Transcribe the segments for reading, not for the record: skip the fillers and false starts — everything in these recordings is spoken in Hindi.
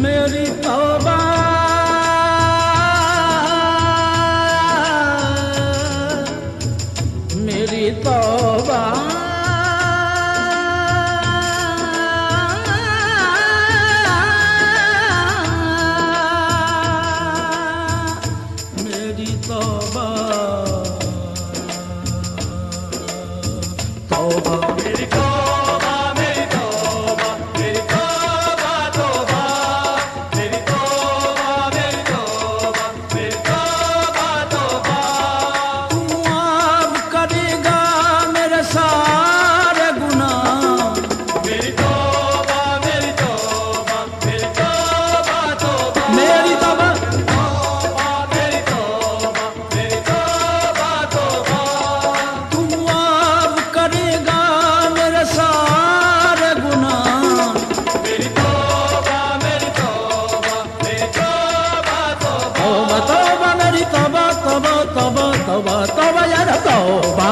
मेरी तौबा मेरी तौबा मेरी तौबा तौबा मेरी तौबा मेरी तौबा मेरी तौबा तौबा मेरी तौबा मेरी तौबा मेरी तौबा तौबा तू माफ करेगा मेरे सारे गुनाह मेरी तौबा मेरी तौबा मेरी तौबा तौबा मेरी तौबा मेरी तौबा मेरी तौबा तौबा तू माफ करेगा मेरे सारे गुनाह मेरी तौबा मेरी तौबा मेरी तौबा तौबा तौबा तौबा मेरी तौबा तौबा तौबा तौबा तौबा यार तौबा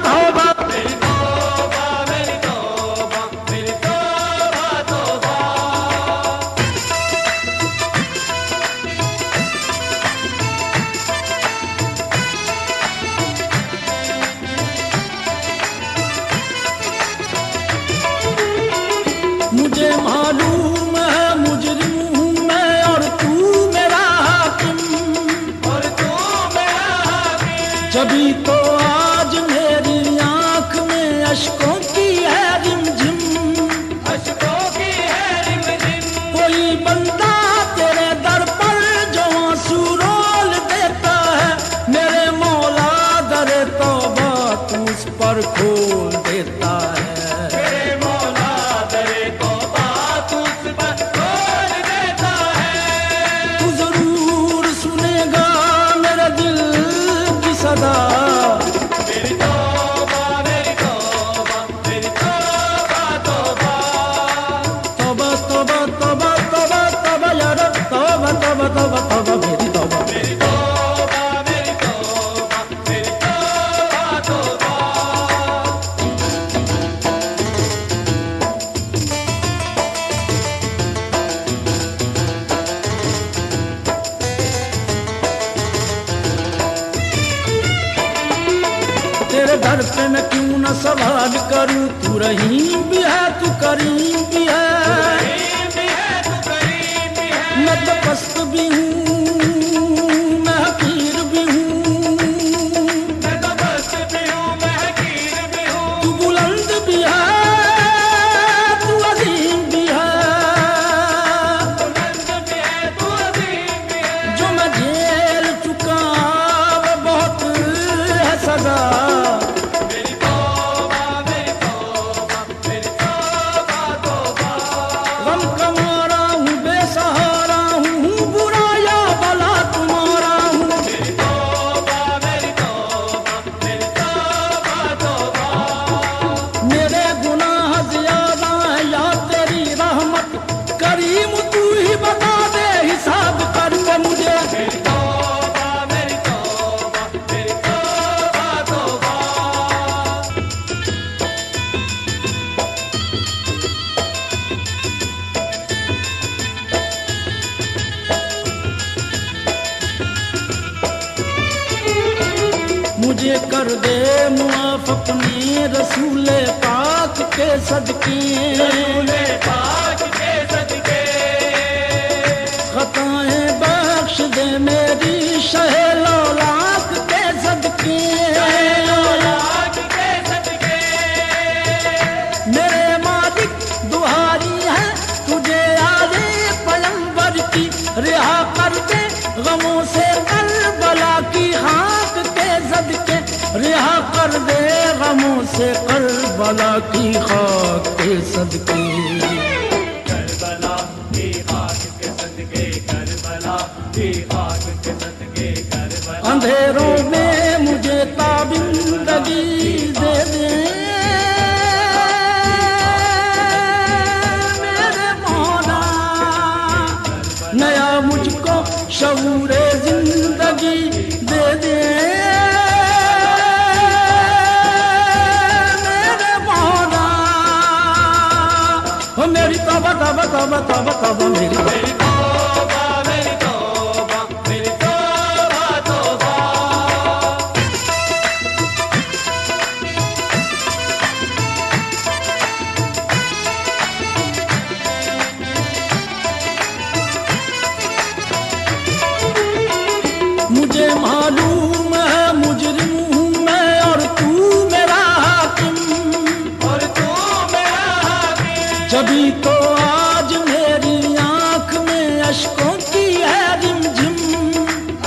तौबा मेरी तौबा मेरी तौबा मेरी तौबा तौबा मुझे मालूम है मुजरिम हूँ मैं और तू मेरा हाकिम और तू मेरा हाकिम जभी तो आज मेरी आंख में अश्कों की है रिमझिम अशकों की है रिमझिम कोई बंदा तेरे दर पर जो आंसू रोल देता है मेरे मौला दरे तौबा तू उस पर खोल देता है मेरे मौला दरे तौबा तू उस पर खोल देता है तू जरूर सुनेगा मेरे दिल की सदा मेरी तौबा मेरी तौबा मेरी तौबा तौबा तौबा तौबा तौबा तौबा तौबा यार तौबा तौबा तौबा तौबा मेरी तौबा मेरी तौबा मेरी तौबा मेरी तौबा तौबा तेरे दर पे मैं क्यों न सवाल करूं तू रहीम भी है तू करीम भी है करीम भी है तू करीम भी है मैं तो पस्त भी हूँ मैं हकीर भी हूँ मैं तो बस्त भी हूँ मैं हकीर भी हूँ तू बुलंद भी है तू अजीम भी है बुलंद भी है तू अजीम भी है जो मैं झेल चुका वो बहुत है सजा मेरी तौबा मेरी तौबा मेरी तौबा तौबा गम का मारा हूँ बेसहारा हूँ बुरा या भला तुम्हारा हूँ मेरी तौबा मेरी तौबा मेरी तौबा तौबा मेरे गुनाह ज्यादा है या तेरी रहमत करीम तू ही बता दे हिसाब करके मुझे मेरी तौबा मेरी तौबा मेरी तौबा तौबा मुझे कर दे मुआफ अपने रसूले पाक के सदके रसूले पाक के सदके खताएं बख्श दे मेरी शहे लौलाक के सदके लाख के सदके मेरे मालिक दुहारी है तुझे आले पैगंबर की रिहा कर दे गमों से करबला की खाक के सदके रिहा कर दे गमों से करबला की खाक के सदके करबला की खाक के सदके करबला की खाक के सदके करबला अंधेरों में मुझे ताबिंदगी दे दे मेरे मौला नया मुझको शऊरे जिंदगी दे दे मेरे मौला हो मेरे मेरी तौबा तौबा तौबा तौबा तौबा मेरी तौबा। मेरी तौबा मेरी तौबा मेरी तौबा तौबा। मुझे मालूम है मुजरिम हूँ मैं और तू मेरा हाकिम, और तू मेरा हाकिम। जभी तो आज मेरी आंख में अश्कों की है रिमझिम।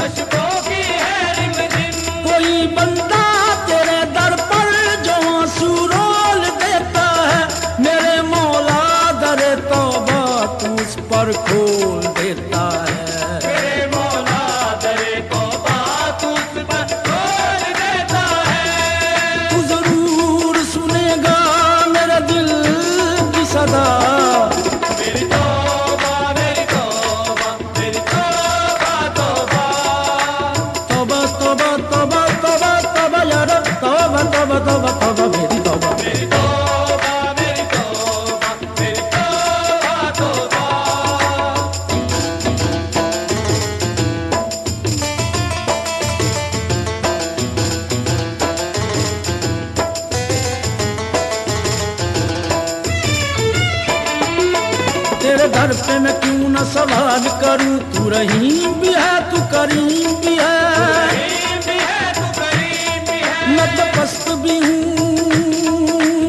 अश्कों की है रिमझिम। कोई बंदा तेरे दर पर जो आंसू रोल देता है, मेरे मौला दरे तौबा तू उस पर खोल देता है। मेरे मौला दरे तौबा तू उस पर खोल देता है। तू जरूर सुनेगा मेरे दिल की सदा। मेरी तौबा मेरी तौबा मेरी तौबा तौबा। तौबा तौबा तौबा तौबा तौबा या रब तौबा तौबा तौबा तौबा मेरी तौबा। मेरी तौबा मेरी तौबा मेरी तौबा तौबा। तेरे दर पे मैं क्यों न सवाल करूं, तू रहीम भी है तू करीम भी है। करीम भी है तू करीम भी है। मैं तो पस्त भी हूँ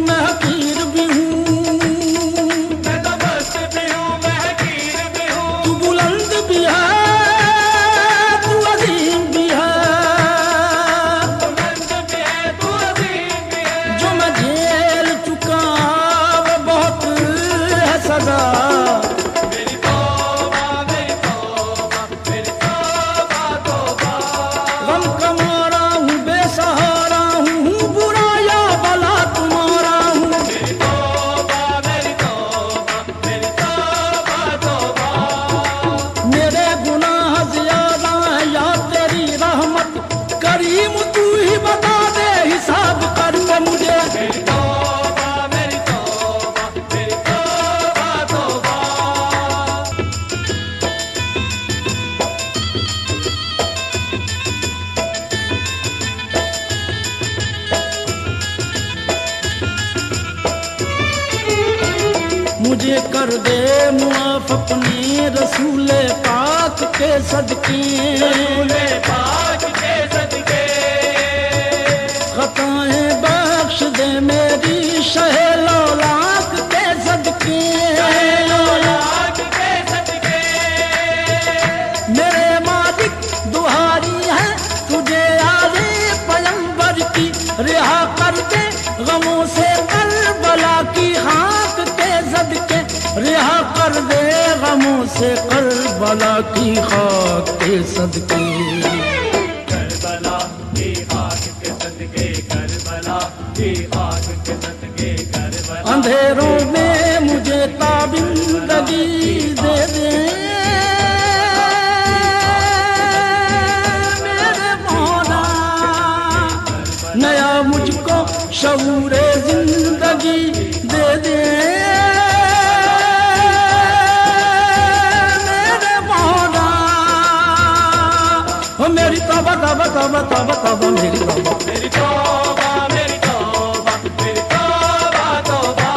मैं हकीर भी हूँ, मैं तो मस्त भी हूँ मैं हकीर भी हूँ। तू बुलंद भी है तू अजीम भी है। तू बुलंद भी है तू अजीम भी है। जो मैं झेल चुका वो बहुत है सजा। मेरी तौबा मेरी तौबा मेरी तौबा तौबा। गम का मारा हूँ बेसहारा हूँ, बुरा या भला तुम्हारा हूँ। मेरी तौबा मेरी तौबा मेरी तौबा तौबा। मेरे गुनाह ज्यादा है या तेरी रहमत, करीम तू ही बता दे हिसाब करके मुझे। मेरी तौबा मेरी तौबा मेरी तौबा तौबा। मुझे कर दे मुआफ अपने रसूले पाक के सदके। रसूले पाक के सदके। खताएं बख्श दे मेरी शहे लौलाक के सदके। लौलाक के सदके। मेरे मालिक दुहारी है तुझे आले पैगंबर की, रिहा कर दे गमों से करबला की खाक के सदके। रिहा कर दे गमों से करबला की खाक के सदके। करबला की खाक के सदके करबला की खाक के सदके करबला। अंधेरों में मुझे ताबिंदगी दे दे मेरे मौला, नया मुझको शऊरे जिंदगी दे दे मेरे मौला। हो मेरी तौबा तौबा तौबा तौबा तौबा मेरी तौबा। मेरी तौबा मेरी तौबा मेरी तौबा तौबा।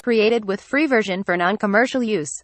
Created with free version for non-commercial use.